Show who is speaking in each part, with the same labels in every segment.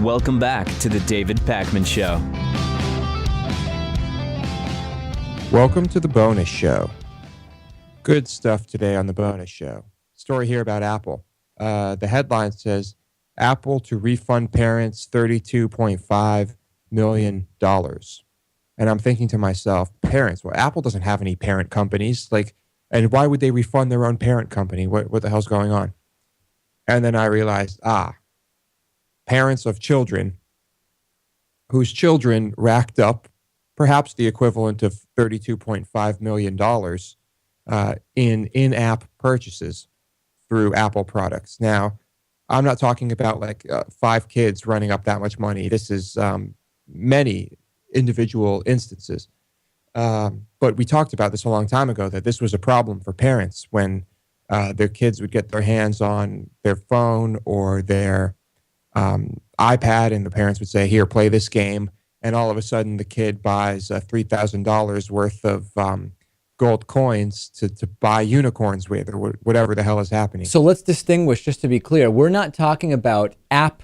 Speaker 1: Welcome back to the David Pakman Show.
Speaker 2: Welcome to the bonus show. Good stuff today on the bonus show. Story here about Apple. The headline says, Apple to refund parents $32.5 million. And I'm thinking to myself, parents, well, Apple doesn't have any parent companies. And why would they refund their own parent company? What the hell's going on? And then I realized, parents of children whose children racked up perhaps the equivalent of $32.5 million in in-app purchases through Apple products. Now, I'm not talking about 5 kids running up that much money. This is many individual instances. But we talked about this a long time ago, that this was a problem for parents when their kids would get their hands on their phone or their iPad, and the parents would say, here, play this game. And all of a sudden, the kid buys $3,000 worth of gold coins to buy unicorns with, or whatever the hell is happening.
Speaker 3: So let's distinguish, just to be clear. We're not talking about app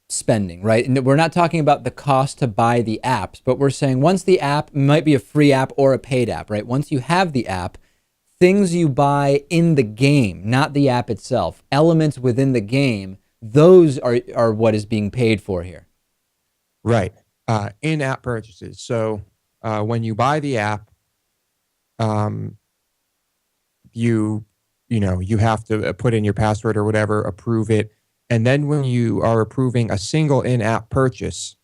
Speaker 3: spending, right? And we're not talking about the cost to buy the apps, but we're saying once the app might be a free app or a paid app, right? Once you have the app, things you buy in the game, not the app itself, elements within the game, those are what is being paid for here.
Speaker 2: Right. In-app purchases. So when you buy the app, you have to put in your password or whatever, approve it. And then when you are approving a single in-app purchase,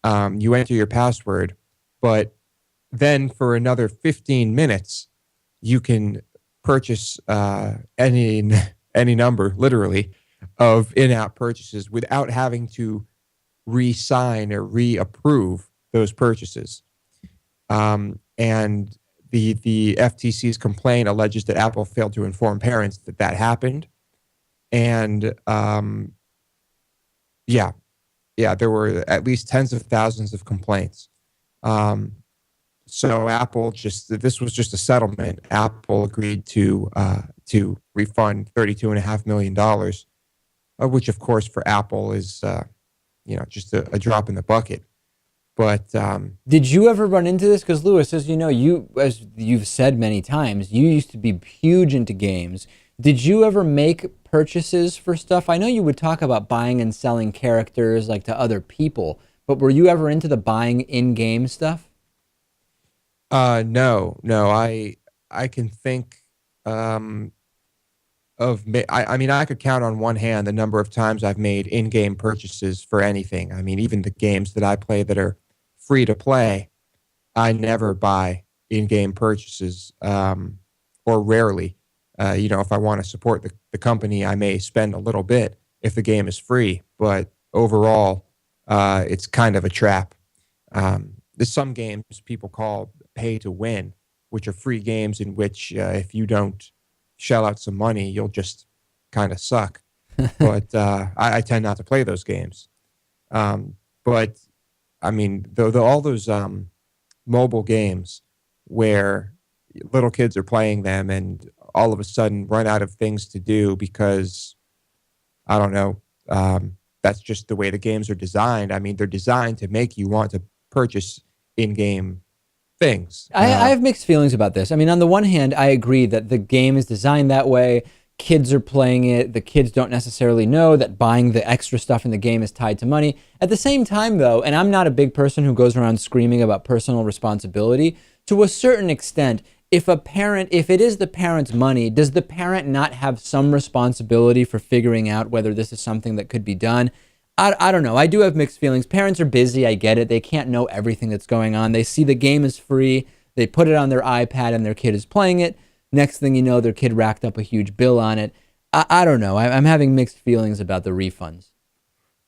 Speaker 2: you enter your password, but then for another 15 minutes, you can purchase any number, literally, of in-app purchases without having to re-sign or re-approve those purchases. And the FTC's complaint alleges that Apple failed to inform parents that happened. And there were at least tens of thousands of complaints. So Apple this was just a settlement. Apple agreed to refund $32.5 million, which of course for Apple is just a drop in the bucket. But
Speaker 3: did you ever run into this? Because Lewis, as you've said many times, you used to be huge into games. Did you ever make purchases for stuff? I know you would talk about buying and selling characters to other people, but were you ever into the buying in-game stuff?
Speaker 2: No. I can think I could count on one hand the number of times I've made in-game purchases for anything. I mean, even the games that I play that are free to play, I never buy in-game purchases, or rarely. If I want to support the company, I may spend a little bit if the game is free, but overall, it's kind of a trap. There's some games people call pay to win, which are free games in which if you don't shell out some money, you'll just kind of suck. But I tend not to play those games. But I mean, all those mobile games where little kids are playing them and all of a sudden run out of things to do because, I don't know, that's just the way the games are designed. I mean, they're designed to make you want to purchase in-game things.
Speaker 3: I have mixed feelings about this. I mean, on the one hand, I agree that the game is designed that way. Kids are playing it. The kids don't necessarily know that buying the extra stuff in the game is tied to money. At the same time, though, and I'm not a big person who goes around screaming about personal responsibility, to a certain extent, if it is the parent's money, does the parent not have some responsibility for figuring out whether this is something that could be done? I don't know. I do have mixed feelings. Parents are busy. I get it. They can't know everything that's going on. They see the game is free. They put it on their iPad and their kid is playing it. Next thing you know, their kid racked up a huge bill on it. I don't know. I'm having mixed feelings about the refunds.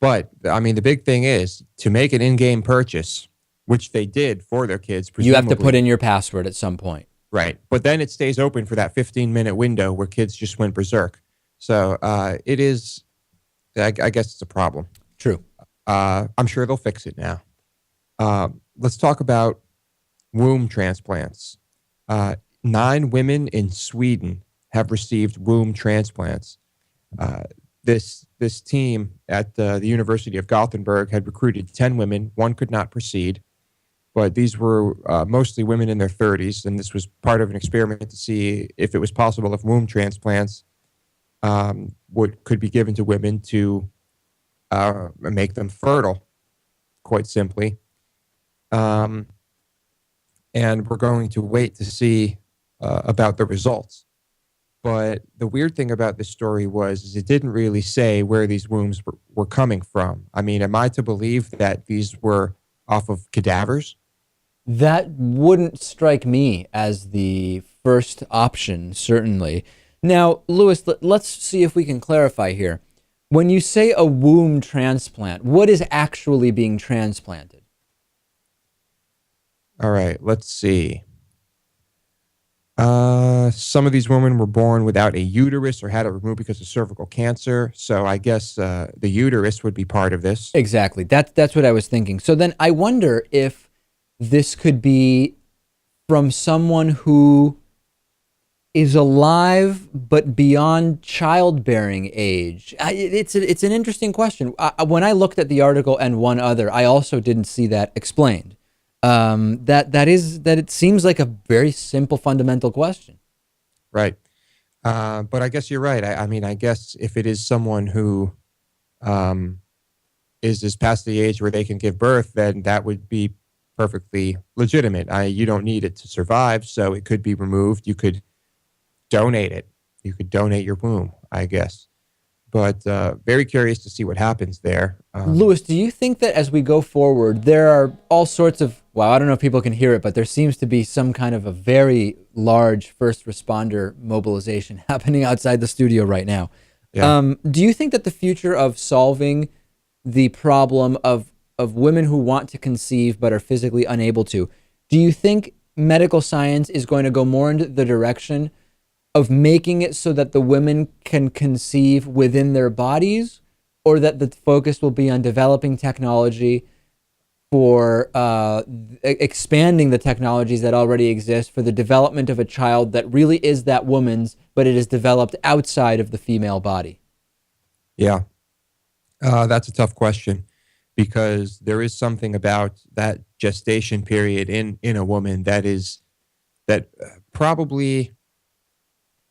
Speaker 2: But, I mean, the big thing is to make an in-game purchase, which they did for their kids, presumably.
Speaker 3: You have to put in your password at some point.
Speaker 2: Right. But then it stays open for that 15-minute window where kids just went berserk. So it is, I guess it's a problem.
Speaker 3: True.
Speaker 2: I'm sure they'll fix it now. Let's talk about womb transplants. 9 women in Sweden have received womb transplants. this team at the University of Gothenburg had recruited 10 women. One could not proceed, but these were mostly women in their 30s, and this was part of an experiment to see if it was possible if womb transplants could be given to women to make them fertile, quite simply. And we're going to wait to see about the results. But the weird thing about this story is it didn't really say where these wombs were coming from. I mean, am I to believe that these were off of cadavers?
Speaker 3: That wouldn't strike me as the first option, certainly. Now, Lewis, let's see if we can clarify here. When you say a womb transplant, what is actually being transplanted?
Speaker 2: All right, let's see. Some of these women were born without a uterus or had it removed because of cervical cancer. So I guess the uterus would be part of this.
Speaker 3: Exactly. That's what I was thinking. So then I wonder if this could be from someone who is alive but beyond childbearing age. It's an interesting question. When I looked at the article and one other, I also didn't see that explained. That it seems like a very simple fundamental question.
Speaker 2: Right. But I guess you're right. I mean, I guess if it is someone who is past the age where they can give birth, then that would be perfectly legitimate. You don't need it to survive, so it could be removed. You could donate it. You could donate your womb, I guess. But very curious to see what happens there.
Speaker 3: Lewis, do you think that as we go forward, there are all sorts of, well, I don't know if people can hear it, but there seems to be some kind of a very large first responder mobilization happening outside the studio right now.
Speaker 2: Yeah.
Speaker 3: Do you think that the future of solving the problem of women who want to conceive but are physically unable to, do you think medical science is going to go more into the direction of making it so that the women can conceive within their bodies, or that the focus will be on developing technology for expanding the technologies that already exist for the development of a child that really is that woman's, but it is developed outside of the female body?
Speaker 2: Yeah. That's a tough question, because there is something about that gestation period in a woman that probably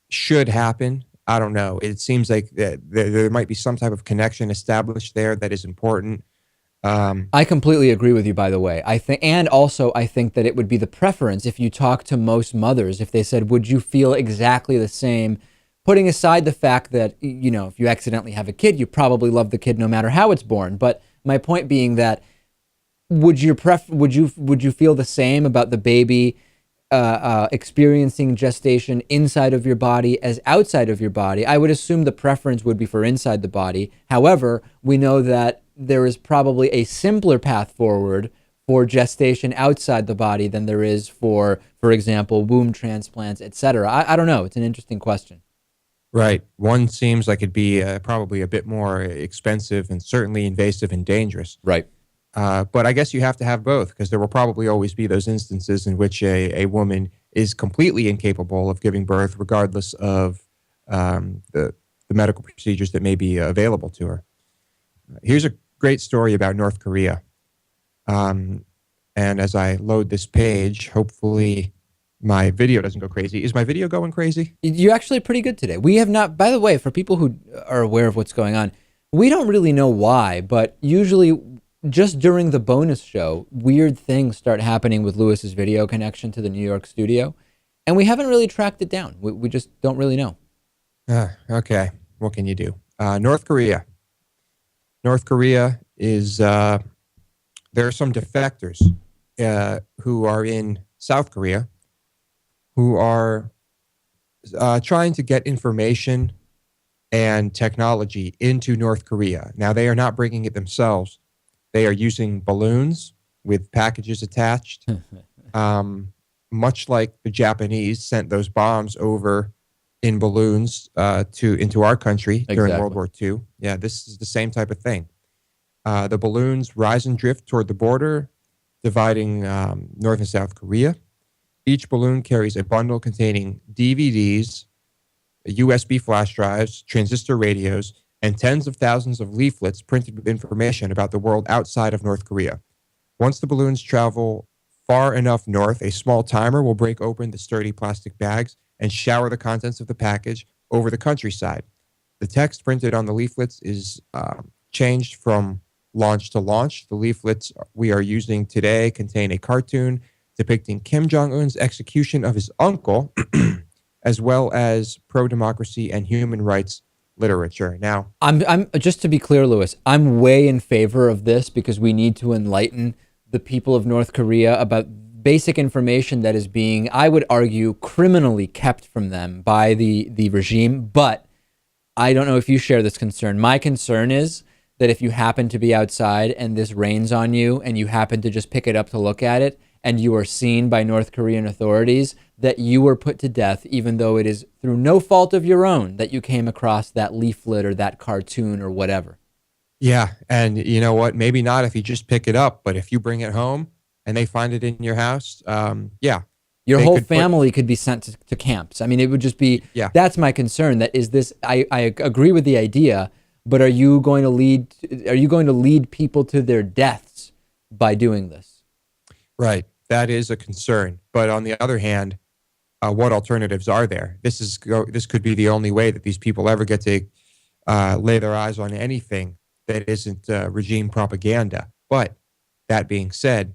Speaker 2: should happen. I don't know. It seems like there might be some type of connection established there that is important.
Speaker 3: I completely agree with you, by the way. I think that it would be the preference if you talk to most mothers, if they said, would you feel exactly the same, putting aside the fact that, you know, if you accidentally have a kid, you probably love the kid no matter how it's born. But my point being that would you feel the same about the baby experiencing gestation inside of your body as outside of your body? I would assume the preference would be for inside the body. However, we know that there is probably a simpler path forward for gestation outside the body than there is for example, womb transplants, etc. I don't know. It's an interesting question.
Speaker 2: Right. One seems like it'd be probably a bit more expensive and certainly invasive and dangerous.
Speaker 3: Right.
Speaker 2: But I guess you have to have both, because there will probably always be those instances in which a woman is completely incapable of giving birth, regardless of the medical procedures that may be available to her. Here's a great story about North Korea. And as I load this page, hopefully my video doesn't go crazy. Is my video going crazy?
Speaker 3: You're actually pretty good today. We have not, by the way, for people who are aware of what's going on, we don't really know why, but usually just during the bonus show, weird things start happening with Lewis's video connection to the New York studio, and we haven't really tracked it down. We just don't really know.
Speaker 2: Okay. What can you do? North Korea. North Korea is, there are some defectors who are in South Korea who are trying to get information and technology into North Korea. Now, they are not bringing it themselves. They are using balloons with packages attached, much like the Japanese sent those bombs over in balloons into our country during World War II. Yeah, this is the same type of thing. The balloons rise and drift toward the border, dividing North and South Korea. Each balloon carries a bundle containing DVDs, USB flash drives, transistor radios, and tens of thousands of leaflets printed with information about the world outside of North Korea. Once the balloons travel far enough north, a small timer will break open the sturdy plastic bags and shower the contents of the package over the countryside. The text printed on the leaflets is changed from launch to launch. The leaflets we are using today contain a cartoon depicting Kim Jong-un's execution of his uncle, as well as pro-democracy and human rights literature. Now,
Speaker 3: I'm just to be clear, Lewis, I'm way in favor of this because we need to enlighten the people of North Korea about basic information that is being, I would argue, criminally kept from them by the regime. But I don't know if you share this concern. My concern is that if you happen to be outside and this rains on you and you happen to just pick it up to look at it and you are seen by North Korean authorities, that you were put to death, even though it is through no fault of your own that you came across that leaflet or that cartoon or whatever.
Speaker 2: yeah, and you know what? Maybe not if you just pick it up, but if you bring it home and they find it in your house, yeah.
Speaker 3: Your
Speaker 2: They
Speaker 3: whole
Speaker 2: could put-
Speaker 3: family could be sent to camps. I mean, it would just be,
Speaker 2: Yeah.
Speaker 3: that's my concern. That is this, I agree with the idea, but are you going to lead people to their deaths by doing this?
Speaker 2: Right. That is a concern. But on the other hand, what alternatives are there? This could be the only way that these people ever get to lay their eyes on anything that isn't regime propaganda. But that being said,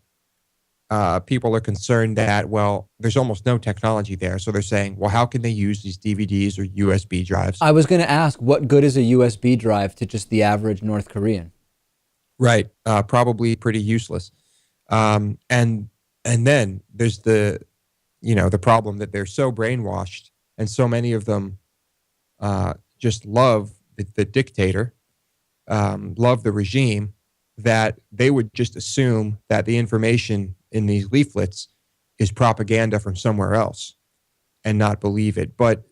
Speaker 2: people are concerned that, well, there's almost no technology there. So they're saying, well, how can they use these DVDs or USB drives?
Speaker 3: I was going to ask, what good is a USB drive to just the average North Korean?
Speaker 2: Right. Probably pretty useless. And then there's the problem that they're so brainwashed and so many of them just love the dictator, love the regime, that they would just assume that the information in these leaflets is propaganda from somewhere else and not believe it. But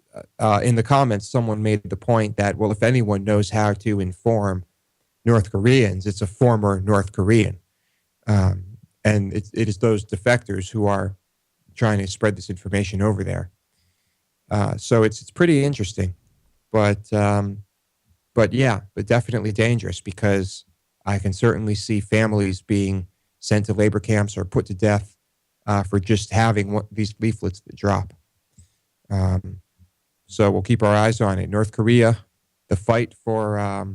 Speaker 2: in the comments, someone made the point that, well, if anyone knows how to inform North Koreans, it's a former North Korean. And it is those defectors who are trying to spread this information over there. So it's pretty interesting, but definitely dangerous, because I can certainly see families being sent to labor camps or put to death for just having these leaflets that drop. So we'll keep our eyes on it. North Korea, the fight for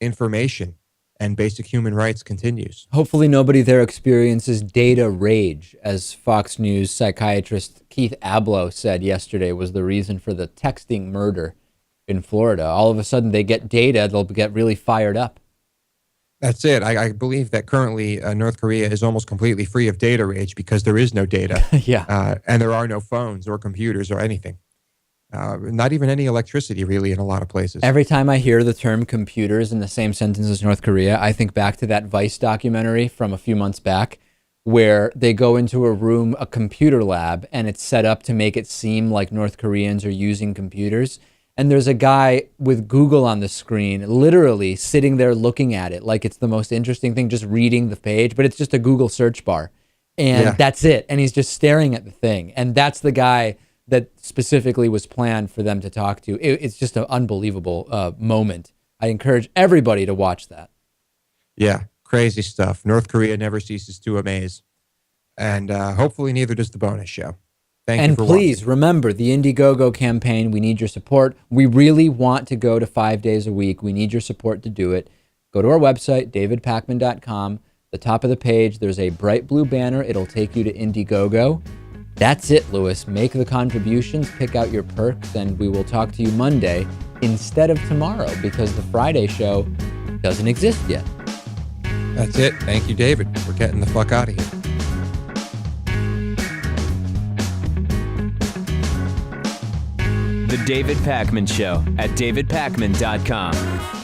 Speaker 2: information and basic human rights continues.
Speaker 3: Hopefully nobody there experiences data rage, as Fox News psychiatrist Keith Abloh said yesterday was the reason for the texting murder in Florida. All of a sudden they get data, they'll get really fired up.
Speaker 2: That's it. I believe that currently North Korea is almost completely free of data rage because there is no data.
Speaker 3: Yeah.
Speaker 2: And there are no phones or computers or anything. Not even any electricity, really, in a lot of places.
Speaker 3: Every time I hear the term computers in the same sentence as North Korea, I think back to that Vice documentary from a few months back where they go into a room, a computer lab, and it's set up to make it seem like North Koreans are using computers. And there's a guy with Google on the screen, literally sitting there looking at it like it's the most interesting thing, just reading the page, but it's just a Google search bar. And that's it. And he's just staring at the thing. And that's the guy that specifically was planned for them to talk to. It's just an unbelievable moment. I encourage everybody to watch that.
Speaker 2: Yeah, crazy stuff. North Korea never ceases to amaze. And hopefully neither does the bonus show. Thank you for
Speaker 3: please
Speaker 2: watching.
Speaker 3: remember the Indiegogo campaign. We need your support. We really want to go to 5 days a week. We need your support to do it. Go to our website, davidpakman.com. The top of the page, there's a bright blue banner. It'll take you to Indiegogo. That's it, Lewis. Make the contributions, pick out your perks, and we will talk to you Monday instead of tomorrow because the Friday show doesn't exist yet.
Speaker 2: That's it. Thank you, David. We're getting the fuck out of here.
Speaker 1: The David Pakman Show at davidpakman.com.